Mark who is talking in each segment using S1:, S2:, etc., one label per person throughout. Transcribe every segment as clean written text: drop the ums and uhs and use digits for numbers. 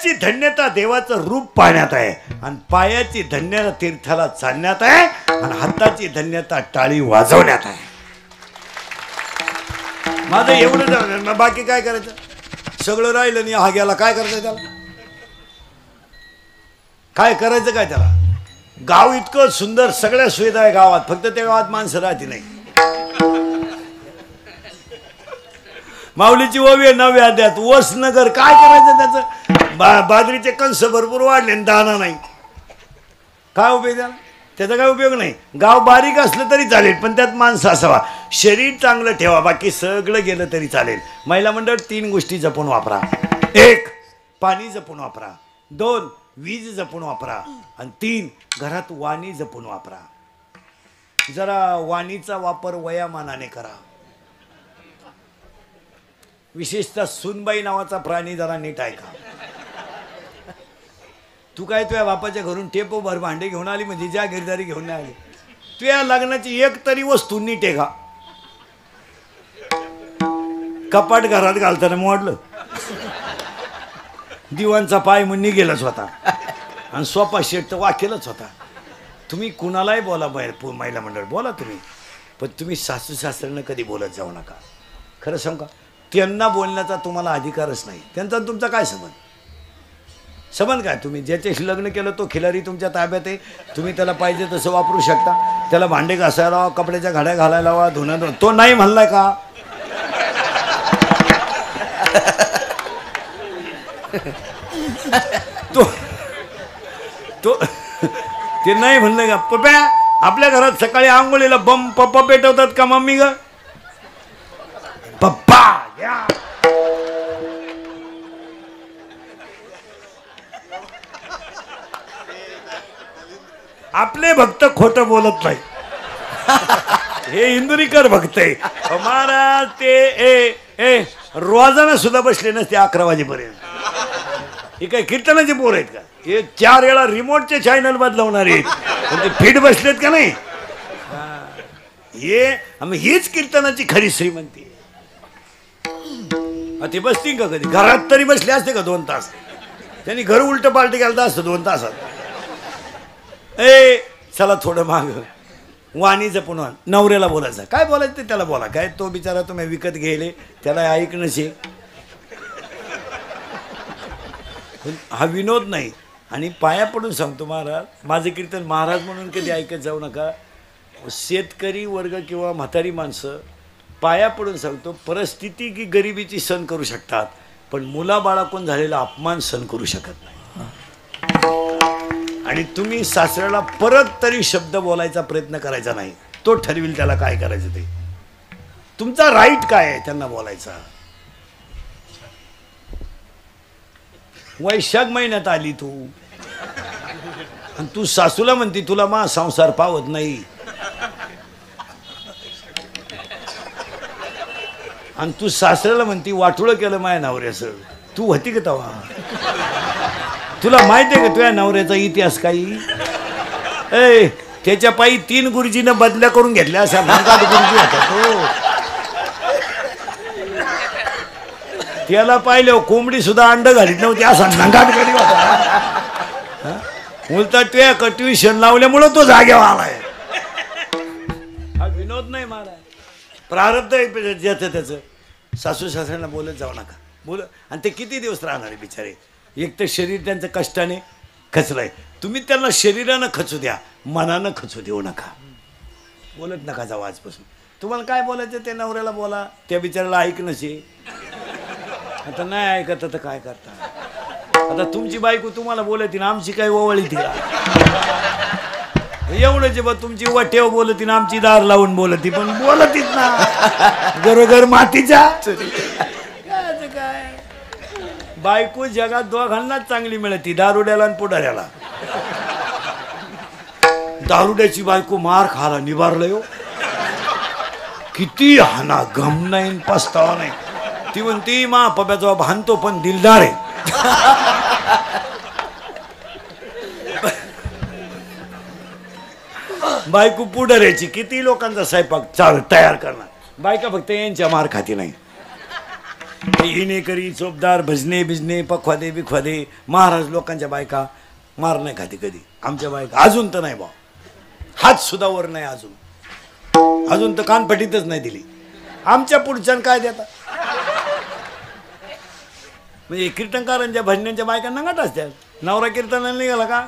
S1: पायाची धन्यता देवाचं रूप पाहण्यात आहे आणि पायाची धन्यता तीर्थाला चालण्यात आहे आणि हाताची धन्यता टाळी वाजवण्यात आहे. माझं एवढं बाकी काय करायचं सगळं राहिलं नाही. हा गेला काय करायचं त्याला काय करायचं काय त्याला. गाव इतकं सुंदर सगळ्या सुविधा आहे गावात फक्त त्या गावात माणसं राहती नाही. माऊलीची ओवी नव्या अध्यात वसनगर काय करायचं त्याचं बाजरीचे कंस भरपूर वाढले दाना नाही काय उपयोग त्याला त्याचा काय उपयोग नाही. गाव बारीक असलं तरी चालेल पण त्यात माणसं असावा. शरीर चांगलं ठेवा बाकी सगळं गेलं तरी चालेल. महिला मंडळ 3 गोष्टी जपून वापरा. 1 पाणी जपून वापरा. 2 वीज जपून वापरा आणि 3 घरात वाणी जपून वापरा. जरा वाणीचा वापर वयामानाने करा. विशेषतः सुनबाई नावाचा प्राणी जरा नीट ऐका. तू काय तुझ्या बापाच्या घरून टेपो भर भांडे घेऊन आली म्हणजे ज्या गिरदारी घेऊन नाही आली. तुझ्या लग्नाची एक तरी वस्तू नीट आहे का. कपाट घरात घालताना मोडलं दिवाणचा पाय म्हणून निघेलच होता आणि सोफा सेट तर वाकेलच होता. तुम्ही कुणालाही बोला महिला मंडळ बोला तुम्ही पण तुम्ही सासू सासऱ्यांना कधी बोलत जाऊ नका. खरं सांग का त्यांना बोलण्याचा तुम्हाला अधिकारच नाही. त्यांचा तुमचा काय संबंध काय. तुम्ही ज्याच्याशी लग्न केलं तो खिलारी तुमच्या ताब्यात आहे. तुम्ही त्याला पाहिजे तसं वापरू शकता. त्याला भांडे घासायला लावा कपड्याच्या घड्या घालायला लावा धुणं तो नाही म्हणलाय का. तो ते नाही म्हणलं का. पप्या आपल्या घरात सकाळी आंघोळीला बम पप्पा पेटवतात का मम्मी ग पप्पा या. आपले भक्त खोटं बोलत नाही. हे इंदुरीकर भक्त आहे महाराज. ते रोजाना सुद्धा बसले नसते 11 वाजेपर्यंत. हे काय कीर्तनाचे पोर आहेत का. हे 4 वेळा रिमोटचे चॅनल बदलवणार आहेत पण ते फिट बसलेत का नाही. हीच कीर्तनाची खरी श्रीमंती. ते बसतील का कधी घरात तरी बसले असते का 2 तास. त्यांनी घर उलट पालट घालता असतं 2 तासात. चला थोडं माग वाणी जपून नवऱ्याला बोलायचं. काय बोलायचं ते त्याला बोला. काय तो बिचारा तुम्ही विकत घ्यायले त्याला ऐकणं शे. हा विनोद नाही. आणि पाया पडून सांगतो महाराज माझं कीर्तन महाराज म्हणून कधी ऐकत जाऊ नका. शेतकरी वर्ग किंवा म्हातारी माणसं पाया पडून सांगतो परिस्थिती की गरिबीची सहन करू शकतात पण मुलाबाळाकडून झालेला अपमान सहन करू शकत नाही. आणि तुम्ही सासऱ्याला परत तरी शब्द बोलायचा प्रयत्न करायचा नाही. तो ठरविल त्याला काय करायचं ते. तुमचा राईट काय आहे त्यांना बोलायचा. वैशाख महिन्यात आली तू आणि तू सासूला म्हणती तुला मा संसार पावत नाही आणि तू सासऱ्याला म्हणती वाटोळं केलं माझ्या नवऱ्याचं. तू होती का तवा. तुला माहिती आहे का तुझ्या नवऱ्याचा इतिहास काही. त्याच्या पायी 3 गुरुजीनं बदल्या करून घेतल्या अशा भांगात गुरुजी होता तो. त्याला पाहिलं कोंबडी सुद्धा अंड घालीत नव्हती असा नंगाट कधी होता. उलटा तुझ्या ट्युशन लावल्यामुळं तो जागेवर आलाय. हा विनोद नाही महाराज. प्रारब्ध आहे ज्याचं त्याचं. सासू सासऱ्यांना बोलत जाऊ नका. बोल आणि ते किती दिवस राहणार आहे बिचारे. एक तर शरीर त्यांचं कष्टाने खचलंय. तुम्ही त्यांना शरीरानं खचू द्या मनानं खचू देऊ नका. बोलत नका जाऊ आजपासून. तुम्हाला काय बोलायचं ते नवऱ्याला बोला. त्या बिचाऱ्याला ऐक नसे. आता नाही ऐकत तर काय करता. आता तुमची बायको तुम्हाला बोलती ना आमची काय ओवळी तिला एवढं जे बा तुमची वाटेव बोलती ना आमची दार लावून बोलती पण बोलतीच ना घरोघर मातीच्या. काय बायको जगात दोघांनाच चांगली मिळती दारुड्याला आणि पुढाऱ्याला. दारुड्याची बायको मार खाला निभारलं हो. किती हाना गम नाही पस्तावा नाही. ती म्हणती मा पप्याचा भानतो पण दिलदार आहे. बायको पुढाऱ्याची किती लोकांचा स्वयंपाक तयार करणार. बायका फक्त यांच्या मार खाती नाही. हिने करी चोपदार भजने बिजने पखवादे बिखवादे महाराज लोकांच्या बायका मार नाही खाते कधी. आमच्या बायका अजून तर नाही बा, हात सुद्धा वर नाही अजून तर कानपटीतच नाही दिली. आमच्या पुढच्या काय देतात म्हणजे कीर्तनकारांच्या भजनांच्या बायकांना गाठ असतात. नवरा कीर्तनाला निघाला का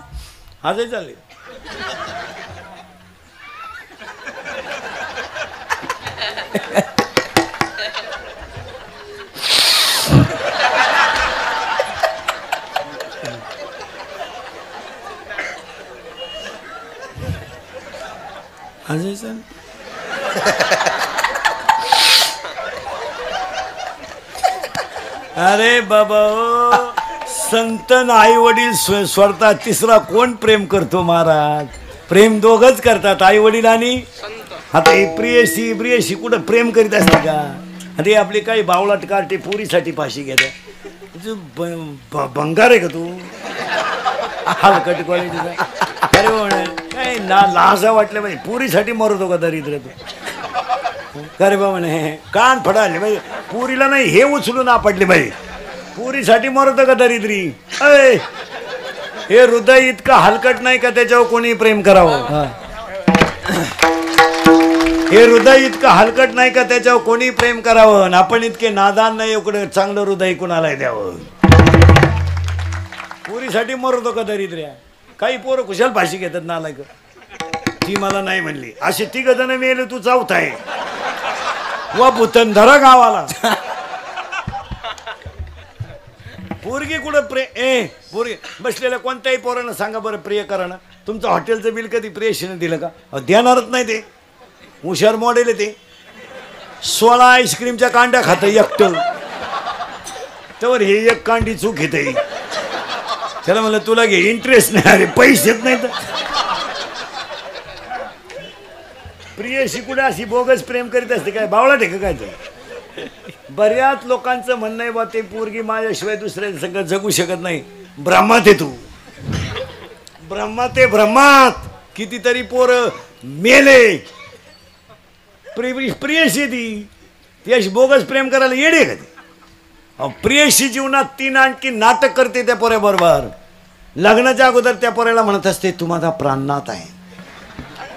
S1: आजही चालले. आजही चाल. अरे बाबा संतन आई वडील स्वतः तिसरा कोण प्रेम करतो महाराज. प्रेम दोघच करतात, आई वडील आणि आता ही प्रियशी कुठं प्रेम करीत असते का. अरे आपली काही बावळाट कार्टे पुरीसाठी फाशी घेत. भंगार आहे का तू हलकट क्वालिटीचा. अरे म्हणे काय लाजा वाटलं म्हणजे पुरीसाठी मरतो का दरिद्र तू. अरे बा म्हणे कान फडाले बाई पुरीला नाही हे उचलून आपटले बाई पुरीसाठी मरतो का दरिद्री. अय हे हृदय इतकं हलकट नाही का त्याच्यावर कोणी प्रेम करावं. हे हृदय इतकं हलकट नाही का त्याच्यावर कोणी प्रेम करावं. आपण इतके नादान नाही एवढं चांगलं हृदय कुणाला द्यावं. पुरीसाठी मरतो का दरिद्र्या. काही पोरं कुशाल फाशी घेतात नालायक. ती मला नाही म्हणली असे तिघ जण मेले तू चौथा आहे. व भूतंधरा गावाला पोरगी कुठं पोरगी बसलेल्या कोणत्याही पोरानं सांगा बरं प्रिय करा ना तुमचं हॉटेलचं बिल कधी प्रियशीनं दिलं का. देणारच नाही ते. हुशार मॉडेल आहे ते. 16 आईस्क्रीमच्या कांड्या खातं एकटं तर हे एक कांडी चूक येते. त्याला म्हणलं तुला घे इंटरेस्ट नाही. अरे पैसेच नाही तर प्रियशी कुठे अशी बोगस प्रेम करीत असते काय बावळा ठेक काय तर. बऱ्याच लोकांचं म्हणणं आहे बा ते पोरगी माझ्याशिवाय दुसऱ्या सगळं जगू शकत नाही. ब्रह्मात आहे तू. ब्रह्मात आहे ब्रह्मात. कितीतरी पोरं मेले प्रियशी ती अशी बोगस प्रेम करायला येडे का ती. प्रियशी जीवनात 3 आणखी नाटक करते त्या पोऱ्याबरोबर. लग्नाच्या अगोदर त्या पोऱ्याला म्हणत असते तू माझा प्राणनाथ आहे.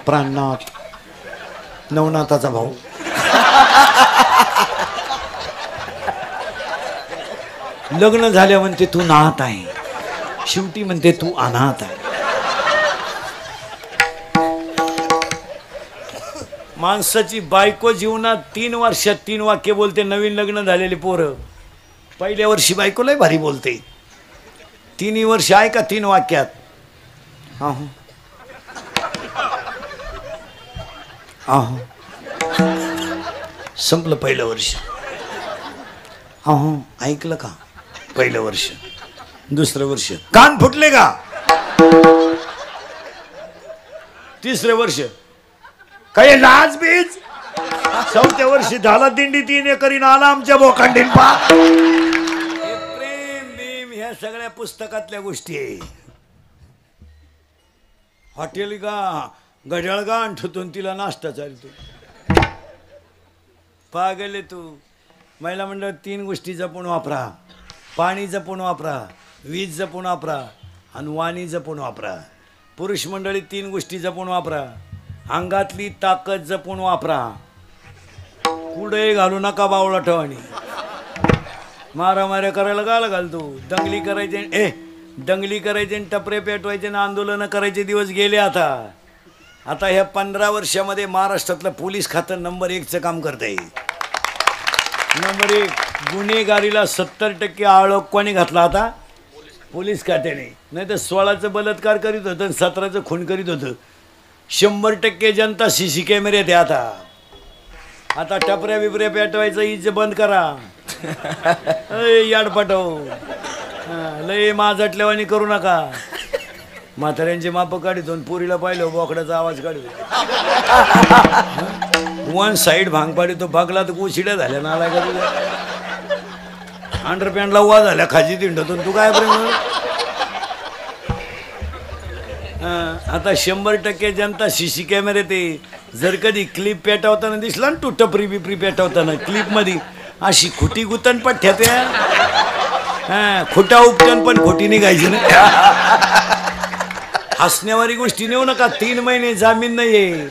S1: प्राणनाथ नवनाथाचा भाऊ. लग्न झाल्या म्हणते तू नाथ आहे. शेवटी म्हणते तू अनाथ आहे. माणसाची बायको जीवनात 3 वर्षात 3 वाक्य बोलते. नवीन लग्न झालेले पोरं पहिल्या वर्षी बायको लय भारी बोलते. 3 वर्ष आहे का 3 वाक्यात. संपलं पहिलं वर्ष. ऐकलं का. पहिलं वर्ष दुसरं वर्ष कान फुटले का. 3रं वर्ष काही लाज बीज. 4थ्या वर्षी झाला दिंडी 3 एकरीन आला आमच्या बोकांडीन पा. प्रेम बीम ह्या सगळ्या पुस्तकातल्या गोष्टी आहे. हॉटेल का घड्याळ का ठेवून तिला नाश्ता चालतो. पागले तू. महिला मंडळ 3 गोष्टी जपून वापरा. पाणी जपून वापरा, वीज जपून वापरा आणि वाणी जपून वापरा. पुरुष मंडळी 3 गोष्टी जपून वापरा. अंगातली ताकद जपून वापरा. कुठे घालू नका बावळा ठेवानी. मारामाऱ्या करायला गाला घालतो. दंगली करायचे दंगली करायचे टपरे पेटवायचे ना आंदोलनं करायचे दिवस गेले. आता ह्या 15 वर्षामध्ये महाराष्ट्रातलं पोलीस खातं नंबर 1चं काम करत आहे. नंबर 1. गुन्हेगारीला 70% आळोख कोणी घातला आता. पोलीस खात्याने. नाही तर 16चं बलात्कार करीत होतं आणि 17चं खून करीत होतं. 100% जनता CC कॅमेऱ्यात आहे. आता टपऱ्या बिपऱ्या पेटवायचं इज बंद करा. याड पाठव लय माझटल्यावानी करू नका. म्हाताऱ्यांचे माप काढितो पुरीला पाहिलं बोकड्याचा आवाज काढतो. 1 साईड भांग पाडितो. भागला तर गोशिड्या झाल्या नाला का तुझ्या. अंडरपॅन्टला वा झाल्या खाजी तिंडतो तू काय प्रेम. आता 100% जनता CC कॅमेरे ते. जर कधी क्लिप पेटवताना दिसला ना तू टपरी बिपरी पेटवताना क्लिपमध्ये अशी खोटी गुतन पठ्ठ्यात हा खोटा उपटन पण खोटी निघायची ना. हसण्यावारी गोष्टी नेऊ नका. 3 महिने जामीन नाहीये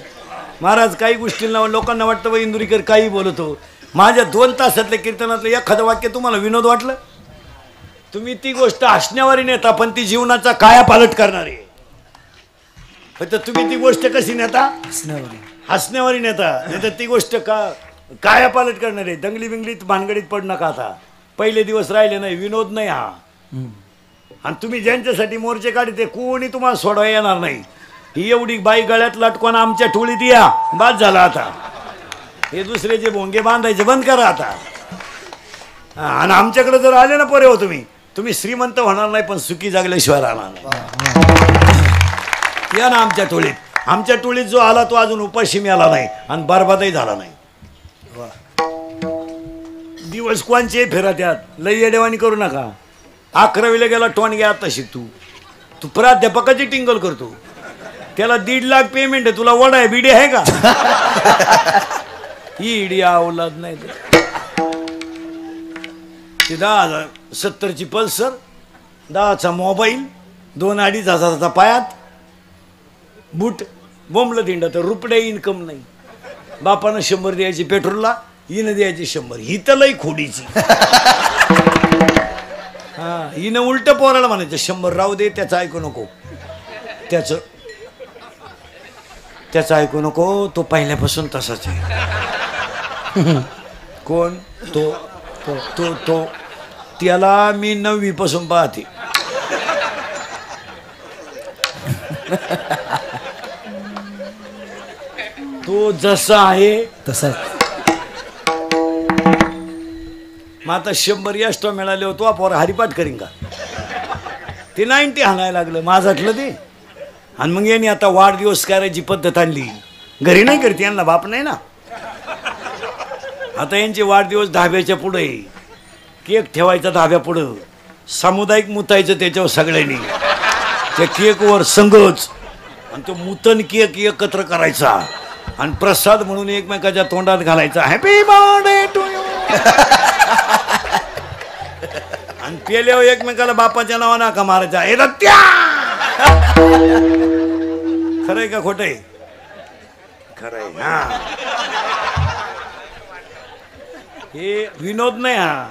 S1: महाराज. काही गोष्टींना लोकांना वाटतं इंदुरीकर काही बोलतो. माझ्या 2 तासातल्या कीर्तनातलं एखादं वाक्य तुम्हाला विनोद वाटलं? तुम्ही ती गोष्ट हसण्यावारी नेता पण ती जीवनाचा कायापालट करणार आहे. फक्त तुम्ही ती गोष्ट कशी नेता? हसण्यावारी नेता. नाही तर ती गोष्ट कायापालट करणार आहे. दंगली बिंगलीत भानगडीत पड नका. आता पहिले दिवस राहिले नाही. विनोद नाही हा. आणि तुम्ही ज्यांच्यासाठी मोर्चे काढते कोणी तुम्हाला सोडवा येणार नाही. ही एवढी बाई गळ्यात लटकून आमच्या टोळीत या बाद झाला. आता हे दुसरे भोंगे बांधायचे बंद करा आता. आणि आमच्याकडे जर आले ना पोरे हो तुम्ही श्रीमंत होणार नाही पण सुखी जागल्याशिवाय राहणार नाही. या ना आमच्या टोळीत. आमच्या टोळीत जो आला तो अजून उपाशी मिळाला नाही आणि बरबादही झाला नाही. दिवस कोणचे फिरा त्यात लई येडेवानी करू नका. 11वीला गेला टोन घ्या आता शिक. तू प्राध्यापकाची टिंगल करतो. त्याला 1.5 लाख पेमेंट आहे. तुला वडा आहे बिडी आहे का? इडी अवलाद नाही. ते 10,070ची पल्सर, 10चा मोबाईल, 2-2.5 हजाराचा पायात बूट बोंबलं दिंड. तर रुपये इन्कम नाही. बापानं 100 द्यायची पेट्रोलला, हिनं द्यायची 100. ही तर लई खोडीची. हा हिनं उलट पोराला म्हणायचं 100 राहू दे त्याचं ऐकू नको. त्याचं ऐकू नको. तो पहिल्यापासून तसाच आहे. कोण? तो त्याला मी 9वी पासून पाहते. तो जसा आहे तसा. मग आता 100 एक्स्ट्रा मिळाले होतो आपण हरिपाठ करीन का? ते 90 हाणायला लागलं माझातलं ते. आणि मग यांनी आता वाढदिवस करायची पद्धत आणली. घरी नाही करते यांना बाप नाही ना. आता यांचे वाढदिवस धाब्याच्या पुढे. केक ठेवायचा धाब्या पुढं. सामुदायिक मुतायचं त्याच्यावर सगळ्यांनी. त्या केकवर संगच. आणि तो मुतन केक एकत्र करायचा आणि प्रसाद म्हणून एकमेकाच्या तोंडात घालायचा. Happy birthday to you. आणि पेल्यावर एकमेकाला बापाच्या नावानं का मारायचा. हे रत्या. खरंय का खोटंय? खरंय. हा हे विनोद नाही. हा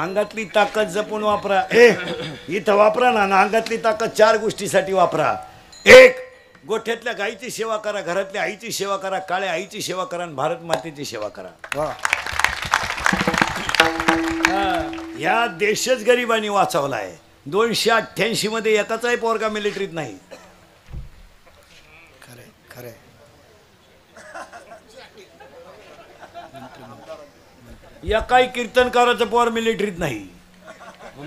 S1: अंगातली ताकद जपून वापरा. इथं वापरा ना. अंगातली ताकद 4 गोष्टीसाठी वापरा. 1 गोठ्यातल्या गाईची सेवा करा, घरातल्या आईची सेवा करा, काळ्या आईची सेवा करा आणि भारत मातेची सेवा करा. या देशच गरिबांनी वाचवला आहे. 288 मध्ये एकाचाही पोरगा मिलिटरीत नाही. खरे या काही कीर्तनकाराचं पोर मिलिटरीत नाही.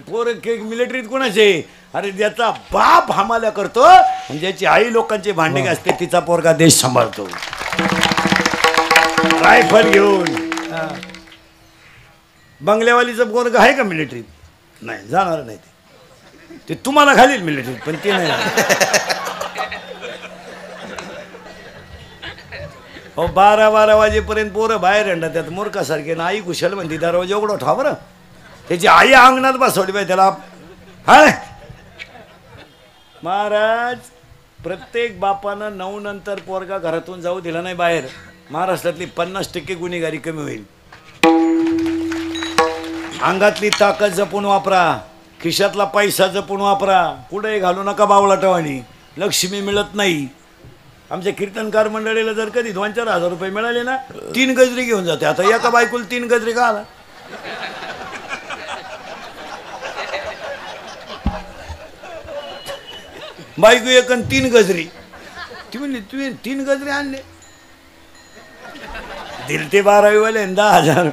S1: पोर मिलिटरीत कोणाचे? अरे ज्याचा बाप हमाल्या करतो आणि ज्याची आई लोकांचे भांडे घासते तिचा पोरगा देश सांभाळतो रायफल घेऊन. बंगल्यावालीचं पोरगा आहे का मिलिटरीत? नाही, जाणार नाही. ते तुम्हाला घालील मिलिटरीत पण ते नाही. हो 12-12 वाजेपर्यंत पोरं बाहेर येणार. त्यात मूर्खासारखे ना. आई कुशल म्हणते दरवाजा उघडा ठा बरं. त्याची आई अंगणात बसवली पाहिजे त्याला. हाय महाराज, प्रत्येक बापानं 9 नंतर पोरगा घरातून जाऊ दिला नाही बाहेर. महाराष्ट्रातली 50% गुन्हेगारी कमी होईल. अंगातली ताकद जपून वापरा. खिशातला पैसा जपून वापरा. कुठेही घालू नका बावळाटवाणी. लक्ष्मी मिळत नाही. आमच्या कीर्तनकार मंडळीला जर कधी 2-4 हजार रुपये मिळाले ना 3 गजरी घेऊन जाते. आता एका बायकोला 3 गजरी का आला? बायको एक 3 गजरी. ती म्हणली तुम्ही 3 गजरी आणले. दिल ते 12वी वाले 10,000.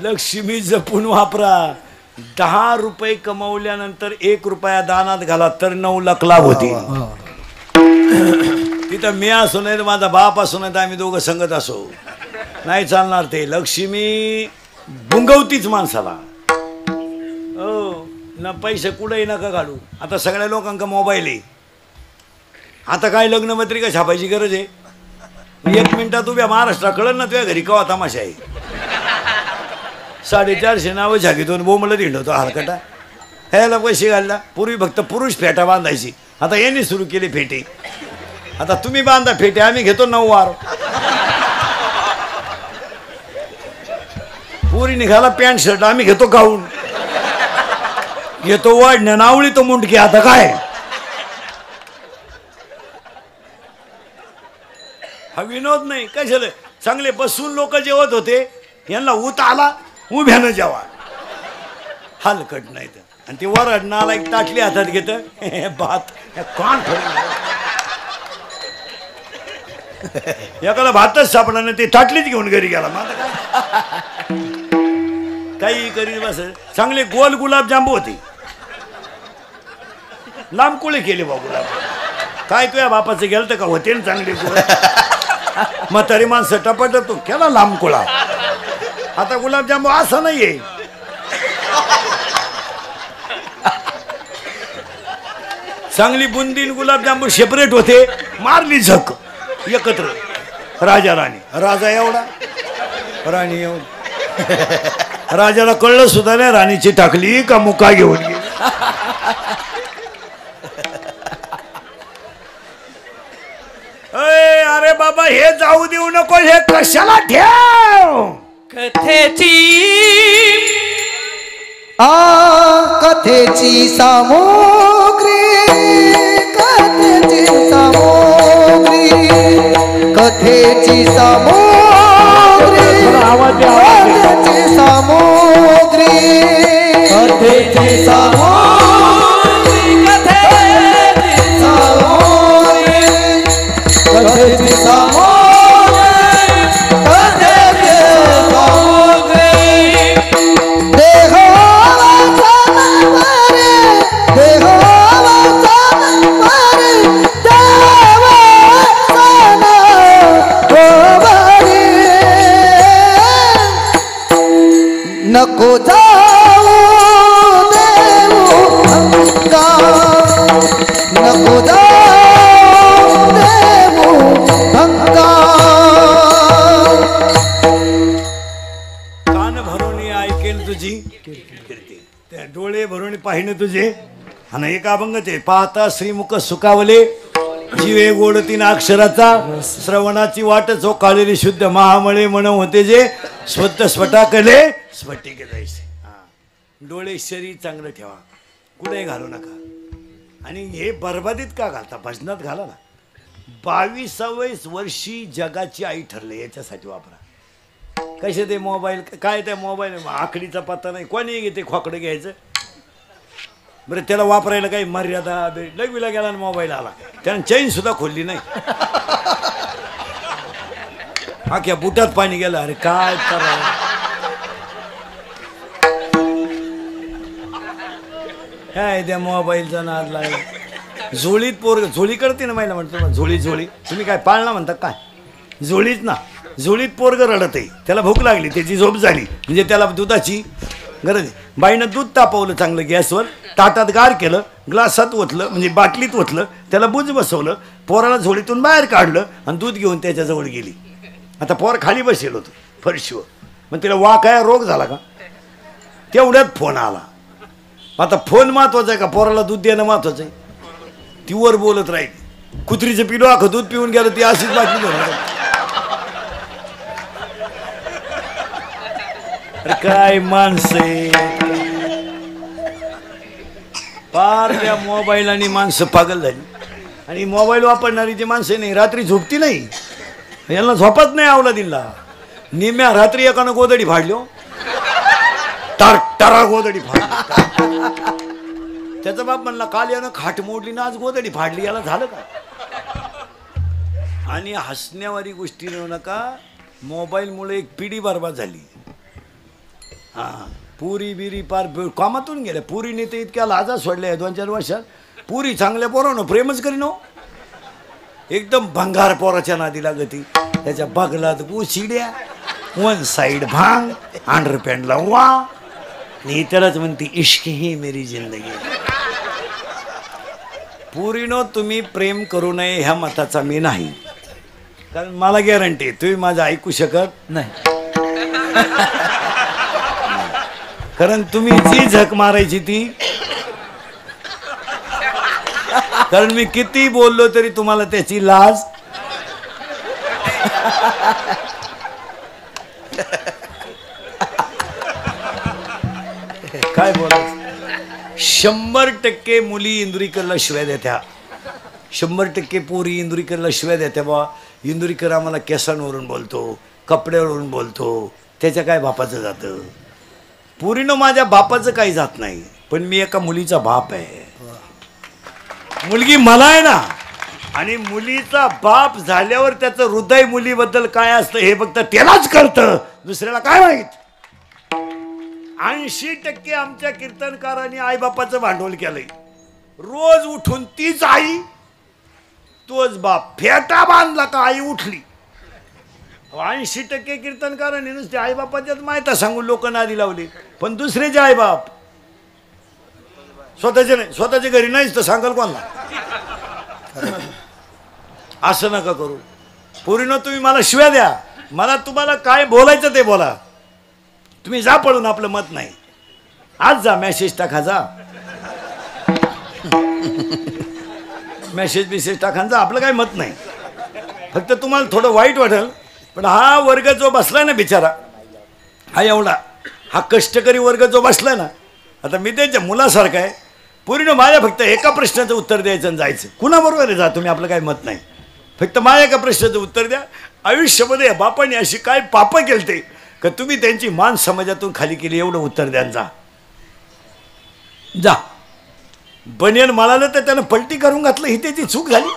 S1: लक्ष्मी जपून वापरा. 10 रुपये कमवल्यानंतर 1 रुपया दानात घाला तर 9 लाख लाभ होती. तिथं मी असो नाही तर माझा बाप असो नाही तर आम्ही दोघं संगत असो नाही चालणार. ते लक्ष्मी बुंगवतीच माणसाला. हो ना. पैसे कुठेही नका काढू. आता सगळ्या लोकांका मोबाईल आहे. आता काय लग्नपत्रिका छापायची गरज आहे? 1 मिनिटात उभ्या महाराष्ट्रा कळलं ना तुझ्या घरी कवा तमाशा आहे. 450 नावं झाकीतून बोंबलं दिंडवतो हलकटा. ह्याला पैसे घालला. पूर्वी फक्त पुरुष फेटा बांधायची, आता यांनी सुरू केली फेटे. आता तुम्ही बांधा फेटे, आम्ही घेतो 9 वार. पुरी निघाला पॅन्ट शर्ट, आम्ही घेतो गाऊन. घेतो वाढण्या नावळी तो मुंडकी. आता काय हा विनोद नाही. कशाला चांगले बसून लोक जेवत होते, यांना ऊत आला उभ्यानं जेवा. हलकट नाही तर. आणि ते वरड नाला एक ताटली हातात घेत भात कोण एकाला भातच सापडा नाही, ते ताटलीच घेऊन घरी गेला. मग काही करीत बस. चांगले गोल गुलाबजांबू होते, लांब कोळे केले बा गुलाब. काय तुझ्या बापाचं गेलं का होते ना चांगले गोल. म्हातारी माणसं टपटतो केला लांब कोळा. आता गुलाबजांबू असं नाहीये. चांगली बुंदीन गुलाबजांबू सेपरेट होते, मारली झक एकत्र. राजा राणी, राजा एवढा राणी एवढी. राजाला कळलं सुद्धा नाही राणीची टाकली का मुका घेऊन गेली. अरे बाबा हे जाऊ देऊ नको, हे कशाला ठेव.
S2: कथेची
S3: कथेची सामग्री, कथेची सामग्री, कथेची सामग्री, कथेची सामग्री, कथेची सामग्री, कथेची सामग्री. नको जाऊ देऊ अंका, नको जाऊ देऊ अंका.
S1: कान भरून ऐकेल तुझी कीर्ती, त्या डोळे भरून पाहिणे तुझे. आणि एक अभंग ते पाहता श्रीमुख सुखावले, जीवे गोड 3 अक्षराचा, श्रवणाची वाट चोखाळलेली शुद्ध महामळे मन होते जे, स्वतः स्फटाकले स्फटिके जायचे. डोळे शरीर चांगलं ठेवा, कुठे घालू नका. आणि हे बरबादीत का घालता, भजनात घाला ना. 22व्या वर्षी जगाची आई ठरले, याच्यासाठी वापरा. कसे ते मोबाईल, काय त्या मोबाईल आकडीचा पत्ता नाही, कोणी घेते खोकडं घ्यायचं. बरं त्याला वापरायला काही मर्यादा. लगविला गेला मोबाईल आला, त्यानं चैन सुद्धा खोलली नाही. अख्या बुटात पाणी गेलं. अरे काय करा. काय त्या मोबाईलचा नाद लागला. झोळीत पोरग, झोळी करते ना महिला म्हणतो, झोळी झोळी. तुम्ही काय पाळणा म्हणता काय, झोळीच ना. झोळीत पोरग रडत आहे, त्याला भूक लागली, त्याची झोप झाली, म्हणजे त्याला दुधाची गरज आहे. बाईनं दूध तापवलं चांगलं गॅसवर, ताटात गार केलं, ग्लासात ओतलं म्हणजे बाटलीत ओतलं, त्याला बुज बसवलं, पोराला झोळीतून बाहेर काढलं आणि दूध घेऊन त्याच्याजवळ गेली. आता पोर खाली बसेल होतं फरशीवर. मग तिला काय रोग झाला का. तेवढ्यात फोन आला. आता फोन महत्वाचा आहे का पोराला दूध देणं महत्वाचं आहे. ती वर बोलत राहील. कुत्रीचं पिलो अख्खं दूध पिऊन गेलं, ती अशीच बाटली धरली. अरे काय माणसे, पार त्या मोबाईलने माणसं पागल झाली. आणि मोबाईल वापरणारी जी माणसं नाही, रात्री झोपती नाही, यांना झोपत नाही. आवला दिला निम्या रात्री एकानं गोदडी फाडलो, टारा गोदडी फाडली. त्याचा बाप म्हणला काल यानं खाट मोडली ना आज गोदडी फाडली, याला झालं का. आणि हसण्यावारी गोष्टी नेऊ नका. मोबाईलमुळे एक पिढी बरबाद झाली. पुरी बिरी पार कामातून गेल्या. पुरीने ते इतक्या लाजा सोडल्या 2-4 वर्षात. पुरी चांगल्या पोरानं प्रेमच करीन हो. एकदम भंगार पोराच्या नादी लागती. त्याच्या बगलात उशिड्या, 1 साइड भांग, अंडरपॅन्टला वा. आणि त्यालाच म्हणते इश्क ही मेरी जिंदगी. पुरीनो तुम्ही प्रेम करू नये ह्या मताचा मी नाही. कारण मला गॅरंटी तुम्ही माझं ऐकू शकत
S3: नाही.
S1: कारण तुम्ही जी झक मारायची ती, कारण मी किती बोललो तरी तुम्हाला त्याची लाज. काय बोलायचं. 100% मुली इंदुरीकरला शिव्या देत्या, 100% पोरी इंदुरीकरला शिव्या देत्या. बा इंदुरीकर आम्हाला केसांवरून बोलतो, कपड्यावरून बोलतो, त्याच्या काय बापाचं जातं. पोरीनं माझ्या बापाचं काही जात नाही, पण मी एका मुलीचा बाप आहे. मुलगी मला आहे ना, आणि मुलीचा बाप झाल्यावर त्याचं हृदय मुलीबद्दल काय असतं हे फक्त त्यालाच कळतं, दुसऱ्याला काय माहित. 80% आमच्या कीर्तनकारांनी आईबापाचं भांडवल केलंय. रोज उठून तीच आई तोच बाप, फेटा बांधला का आई उठली. 80% कीर्तनकारांनी नुसते आईबापाच्याच माहिती सांगून लोक नादी लावली, पण दुसरेचे आईबाप स्वतःचे नाही, स्वतःच्या घरी नाहीच तर सांगाल कोणाला. असं नका करू. पोरीनो तुम्ही मला शिव्या द्या, मला तुम्हाला काय बोलायचं ते बोला, तुम्ही जा पळून, आपलं मत नाही. आज जा मेसेज टाका, जा मेसेज टाका, जा, आपलं काय मत नाही. फक्त तुम्हाला थोडं वाईट वाटेल, पण हा वर्ग जो बसलाय ना बिचारा, हा एवढा हा कष्टकरी वर्ग जो बसलाय ना, आता मी त्याच्या मुलासारखा आहे. पूर्ण माझ्या फक्त एका प्रश्नाचं उत्तर द्यायचं आणि जायचं. कुणाबरोबर आहे जा तुम्ही, आपलं काही मत नाही. फक्त माझ्या एका प्रश्नाचं उत्तर द्या. आयुष्यामध्ये बापाने अशी काय पापं केलते का तुम्ही त्यांची मान समाजातून खाली केली, एवढं उत्तर द्या. जा. बनियन म्हणालं तर त्यानं पलटी करून घातलं, ही त्याची चूक झाली.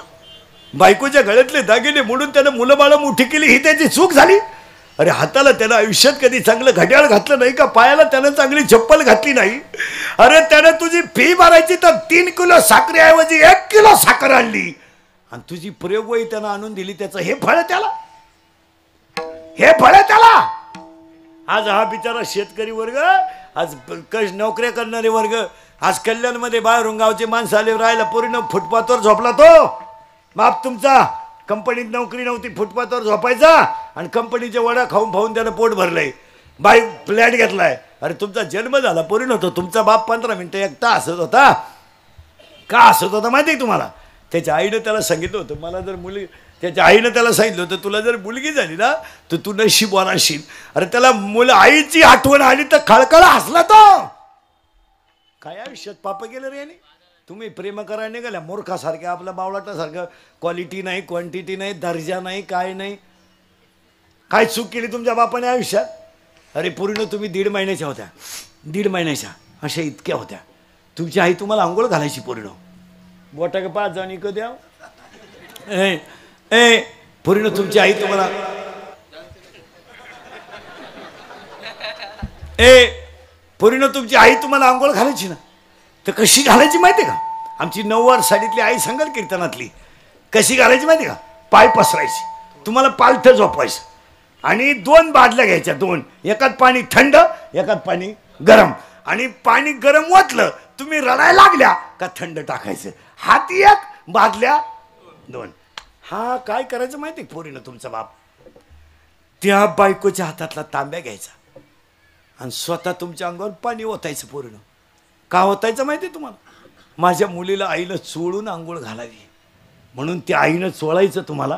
S1: बायकोच्या गळ्यातले दागिने मोडून त्यानं मुलं बाळं मोठी केली, ही त्याची चूक झाली. अरे हाताला त्यानं आयुष्यात कधी चांगलं घड्याळ घातलं नाही का, पायाला त्यानं चांगली चप्पल घातली नाही. अरे त्यानं तुझी फी भरायची तर 3 किलो साखरेऐवजी 1 किलो साखर आणली, आणि तुझी प्रयोगवही त्यानं आणून दिली. त्याचं हे फळ त्याला, हे फळ त्याला. आज हा बिचारा शेतकरी वर्ग, आज नोकऱ्या करणारे वर्ग, आज कल्याणमध्ये बाहेरून गावचे माणसं आले राहायला, पूर्ण फुटपाथवर झोपला तो. बाप तुमचा कंपनीत नोकरी नव्हती, फुटपाथवर झोपायचा आणि कंपनीचे वडा खाऊन खाऊन त्यानं पोट भरलंय. बाई फ्लॅट घेतलाय. अरे तुमचा जन्म झाला पोरी नव्हतो, तुमचा बाप 15 मिनिटं एकटा हसत होता. का हसत होता माहिती आहे तुम्हाला? त्याच्या आईनं त्याला सांगितलं होतं, मला जर मुली, त्याच्या आईनं त्याला सांगितलं होतं तुला जर मुलगी झाली ना तर तू नशीबवान असशील. अरे त्याला मुलं आईची आठवण आली तर खळखळ हसला तो. काय आयुष्यात पाप केलं रे याने. तुम्ही प्रेम करायला निघाल्या मूर्खासारख्या, आपल्या बावळाटासारखं. क्वालिटी नाही, क्वांटिटी नाही, दर्जा नाही, काय नाही. काय चूक केली तुमच्या बापाने आयुष्यात? अरे पूर्ण तुम्ही 1.5 महिन्याच्या होत्या, 1.5 महिन्याच्या अशा इतक्या होत्या. तुमची आई तुम्हाला आंघोळ घालायची पूर्ण. बोटा का 5 जाणी क द्या ए पूर्ण तुमची आई तुम्हाला पूर्ण तुमची आई तुम्हाला आंघोळ घालायची ना, तर कशी घालायची माहिती आहे का? आमची 9वार साडीतली आई सांगाल कीर्तनातली, कशी घालायची माहिती आहे का? पाय पसरायची, तुम्हाला पालथं झोपायचं आणि 2 बादल्या घ्यायच्या, 2. एकात पाणी थंड, एकात पाणी गरम. आणि पाणी गरम वाटलं तुम्ही रडायला लागल्या का थंड टाकायचं. हाती 1, बादल्या 2. हा काय करायचं माहिती आहे पोरीनं तुमचा बाप? त्या बायकोच्या हातातला तांब्या घ्यायचा आणि स्वतः तुमच्या अंगावर पाणी ओतायचं पूर्ण. का ओतायचं माहिती आहे तुम्हाला? माझ्या मुलीला आईनं चोळून आंघोळ घालावी म्हणून त्या आईनं चोळायचं तुम्हाला.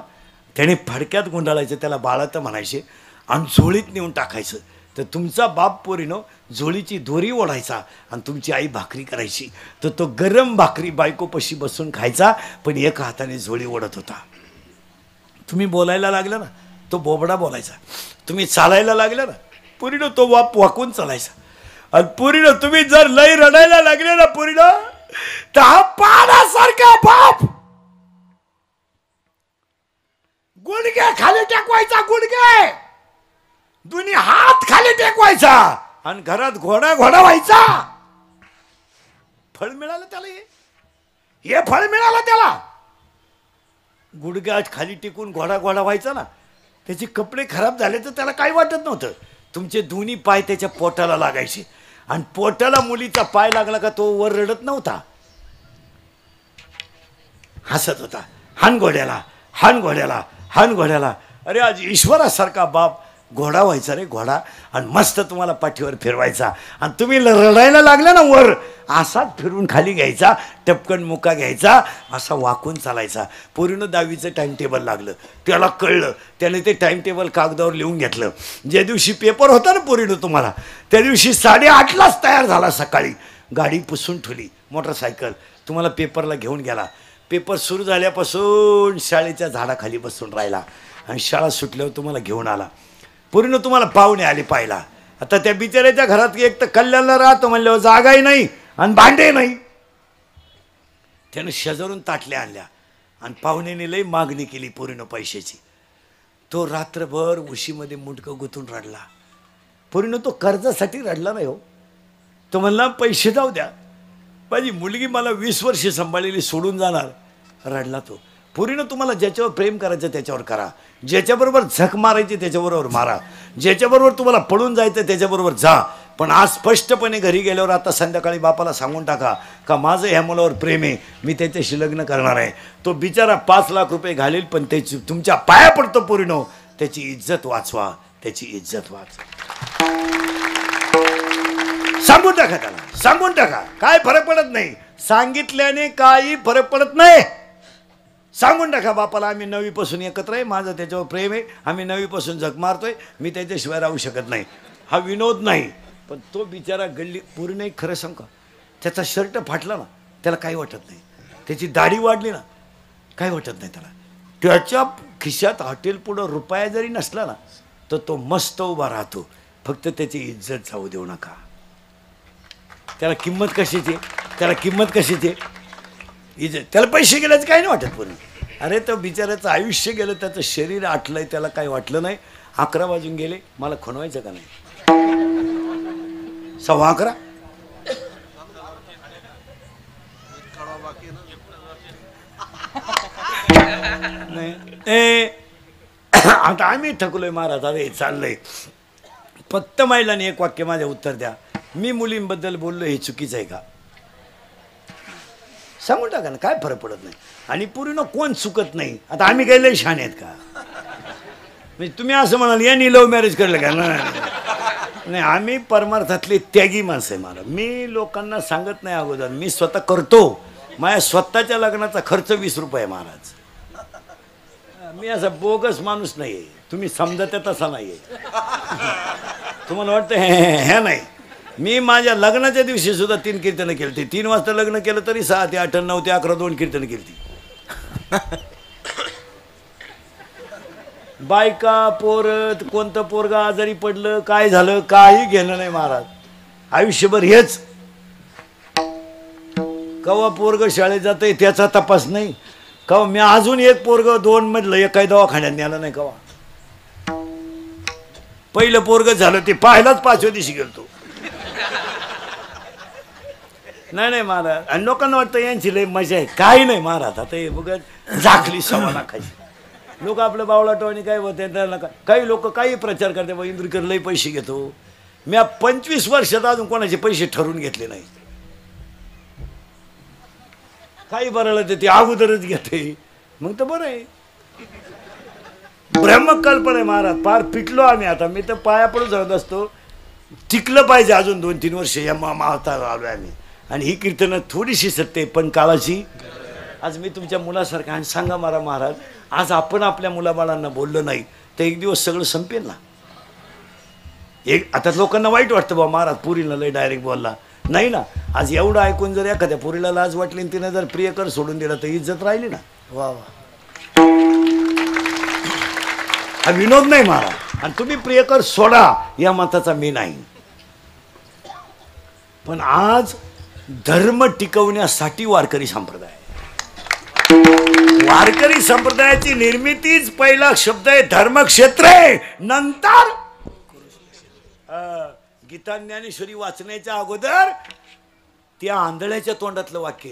S1: त्याने फडक्यात गुंडाळायचं, त्याला बाळात म्हणायचे, आणि झोळीत नेऊन टाकायचं. तर तुमचा बाप पोरीनं झोळीची दोरी ओढायचा आणि तुमची आई भाकरी करायची, तर तो गरम भाकरी बायकोपाशी बसून खायचा, पण एका हाताने झोळी ओढत होता. तुम्ही बोलायला लागला ना तो बोबडा बोलायचा, तुम्ही चालायला लागला ना पुरीनं तो बाप वाकून चालायचा. आणि पुरीनं तुम्ही जर लई रडायला लागले ना पुरीनं, तर हा पाण्यासारखा बाप गुडघे खाली टेकवायचा, गुडघे दोन्ही हात खाली टेकवायचा आणि घरात घोडा व्हायचा. फळ मिळालं त्याला, हे फळ मिळालं त्याला. गुडघ्यात खाली टेकून घोडा व्हायचा ना. त्याचे कपडे खराब झाले तर त्याला काही वाटत नव्हतं. तुमचे दोन्ही पाय त्याच्या पोटाला लागायचे आणि पोटाला मुलीचा पाय लागला का तो वर रडत नव्हता, हसत होता. हान घोड्याला, हान घोड्याला, हान घोड्याला. अरे आज ईश्वरासारखा बाप घोडा व्हायचा रे, घोडा, आणि मस्त तुम्हाला पाठीवर फिरवायचा, आणि तुम्ही रडायला लागला ना वर, असाच फिरून खाली घ्यायचा, टपकन मुका घ्यायचा, असा वाकून चालायचा. पोरीनं 10वीचं टाइम टेबल लागलं, त्याला कळलं, त्याने ते टाइम टेबल कागदावर लिहून घेतलं. ज्या दिवशी पेपर होता ना पोरीनं तुम्हाला, त्या दिवशी 8:30लाच तयार झाला सकाळी, गाडी पुसून ठेवली, मोटरसायकल, तुम्हाला पेपरला घेऊन गेला. पेपर सुरू झाल्यापासून शाळेच्या झाडाखाली बसून राहिला, आणि शाळा सुटल्यावर तुम्हाला घेऊन आला. पूर्ण तुम्हाला पाहुणे आले पाहिला. आता त्या बिचाऱ्याच्या घरात एक तर कल्याणला राहतो म्हणल्यावर जागाही नाही आणि भांडे नाही. त्यानं शेजारून ताटल्या आणल्या आणि पाहुण्याने लई मागणी केली पोरीनं पैशाची. तो रात्रभर उशीमध्ये मुंडकं गुंतून रडला. पोरीनं तो कर्जासाठी रडला नाही हो, तो म्हणला पैसे जाऊ द्या, माझी मुलगी मला 20 वर्षे सांभाळलेली सोडून जाणार. रडला तो. पोरीनं तुम्हाला ज्याच्यावर प्रेम करायचं त्याच्यावर करा, ज्याच्याबरोबर झक मारायची त्याच्याबरोबर मारा, ज्याच्याबरोबर तुम्हाला पळून जायचं त्याच्याबरोबर जा. पण आज स्पष्टपणे घरी गेल्यावर आता संध्याकाळी बापाला सांगून टाका का माझं ह्या मुलावर प्रेम आहे, मी त्याच्याशी लग्न करणार आहे. तो बिचारा 5 लाख रुपये घालेल, पण त्याची तुमच्या पाया पडतो पोरीनो, त्याची इज्जत वाचवा, त्याची इज्जत वाचवा. सांगून टाका त्याला, सांगून टाका, काय फरक पडत नाही, सांगितल्याने काही फरक पडत नाही. सांगून टाका बापाला, आम्ही 9वीपासून एकत्र आहे, माझं त्याच्यावर प्रेम आहे, आम्ही 9वीपासून झक मारतोय, मी त्याच्याशिवाय राहू शकत नाही. हा विनोद नाही. पण तो बिचारा गल्ली पूर्ण एक खरं सांग का, त्याचा शर्ट फाटला ना त्याला काही वाटत नाही, त्याची दाढी वाढली ना काही वाटत नाही त्याला, त्याच्या खिशात हॉटेल पुढं रुपया जरी नसला ना तर तो मस्त उभा राहतो. फक्त त्याची इज्जत जाऊ देऊ नका. त्याला किंमत कशाची, त्याला किंमत कशाची इज्जत, त्याला पैसे गेल्याचं काही नाही वाटत पूर्ण. अरे तो बिचाऱ्याचं आयुष्य गेलं, त्याचं शरीर आटलंय, त्याला काही वाटलं नाही. 11 वाजून गेले, मला खुणवायचं का नाही, 11:15 नाही. आता आम्ही थकलोय महाराज, अरे चाललंय. फक्त महिलांनी एक वाक्य माझ्या उत्तर द्या, मी मुलींबद्दल बोललो हे चुकीचं आहे का, सांगून टाका ना, काय फरक पडत नाही. आणि पूर्ण कोण चुकत नाही. आता आम्ही काही लई शान आहेत का, म्हणजे तुम्ही असं म्हणाल यांनी लव्ह मॅरेज केलं का, नाही, आम्ही परमार्थातले त्यागी माणसं आहे. मला मी लोकांना सांगत नाही अगोदर, मी स्वतः करतो. माझ्या स्वतःच्या लग्नाचा खर्च 20 रुपये आहे महाराज. मी असा बोगस माणूस नाही आहे, तुम्ही समजत तसा नाही आहे. तुम्हाला वाटतं हे नाही, मी माझ्या लग्नाच्या दिवशी सुद्धा 3 कीर्तनं केली. 3 वाजता लग्न केलं तरी 6 ते 8, 9 ते 11, 2 कीर्तनं केली. बायका पोरत कोणतं पोरगा आजारी पडलं, काय झालं, काही घेणं नाही महाराज. आयुष्यभर हेच. कवा पोरग शाळेत जातंय त्याचा तपास नाही, कवा मी अजून एक पोरग 2 मधलं एकाही दवाखान्यात नेलं नाही. कवा पहिलं पोरग झालं ते पाहायलाच 5व्या दिवशी गेलतो. नाही महाराज. आणि लोकांना वाटतं यांची लय मजा आहे, काही नाही महाराज. आता हे बघ झाकली 1.25 लाखाची. लोक आपलं बावळाटवाणी काय होते त्यांना, काही लोक काही प्रचार करते, बा इंद्रकर लय पैसे घेतो. मी 25 वर्षात अजून कोणाचे पैसे ठरवून घेतले नाही. काही बरं ते अगोदरच घेते, मग तर बरं आहे. ब्रह्मकल्पना आहे महाराज. फार पिटलो आम्ही. आता मी तर पाया पडून जात असतो, टिकलं पाहिजे अजून 2-3 वर्ष या मावता आलो आम्ही. आणि ही कीर्तनं थोडीशी सत्य पण काळाची. आज मी तुमच्या मुलासारखा, आणि सांगा मला महाराज, आज आपण आपल्या मुलाबाळांना बोललो नाही तर एक दिवस सगळं संपेल ना. आता लोकांना वाईट वाटतं बा महाराज पुरीला लय डायरेक्ट बोलला, नाही ना. आज एवढं ऐकून जर एखाद्या पुरीला लाज वाटली आणि तिने जर प्रियकर सोडून दिला तर इज्जत राहिली ना. वा वा, हा विनोद नाही महाराज. आणि तुम्ही प्रियकर सोडा या मताचा मी नाही. पण आज धर्म टिकवण्यासाठी वारकरी संप्रदाय, वारकरी संप्रदायाची निर्मितीच पहिला शब्द आहे धर्मक्षेत्र. नंतर गीता ज्ञानेश्वरी वाचण्याच्या अगोदर त्या आंधळ्याच्या तोंडातलं वाक्य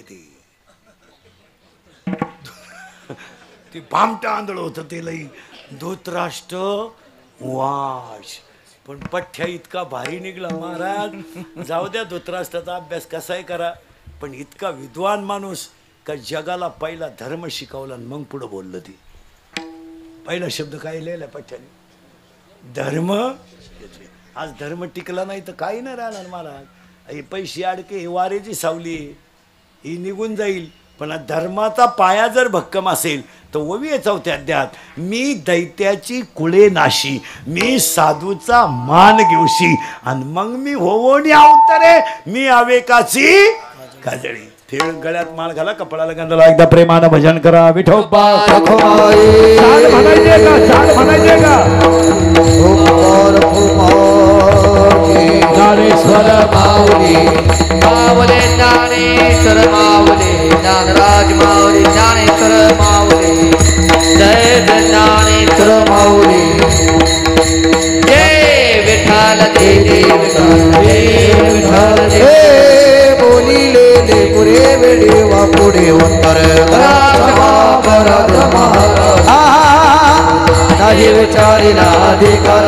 S1: ते भामटा आंधळ होतं ते लई. धृतराष्ट्र वाश, पण पठ्या इतका भारी निघला महाराज. जाऊ द्या धृतराष्ट्राचा अभ्यास कसाही करा, पण इतका विद्वान माणूस का जगाला पहिला धर्म शिकवला मग पुढं बोललं. ती पहिला शब्द काय लिहिला पठ्ठ्याने? धर्म. आज धर्म टिकला नाही तर काही नाही राहणार महाराज. हे पैसे अडके, हे वारेची सावली, ही निघून जाईल. पण धर्माचा पाया जर भक्कम असेल तर ओवी आहे 4थ्या अध्यायात, मी दैत्याची कुळे नाशी, मी साधूचा मान घेऊशी, आणि मग मी होवोनी अवतरे, मी अवेकाची काजळी. ठेळ गळ्यात माळ घाला, कपडाला गंधला, एकदा प्रेमानं भजन करा. विठोबा म्हणायचे का? चाल म्हणायचे का?
S3: ज्ञानेश्वर माऊली मावले, ज्ञानेश्वर माऊली, ज्ञानराज माऊली, ज्ञानेश्वर माऊली, जय ज्ञानेश्वर माऊली, जय विठ्ठल जय विठ्ठल जय. बोलिले दे पुरे वेडे वापुडे उत्तर नाही विचारिला अधिकार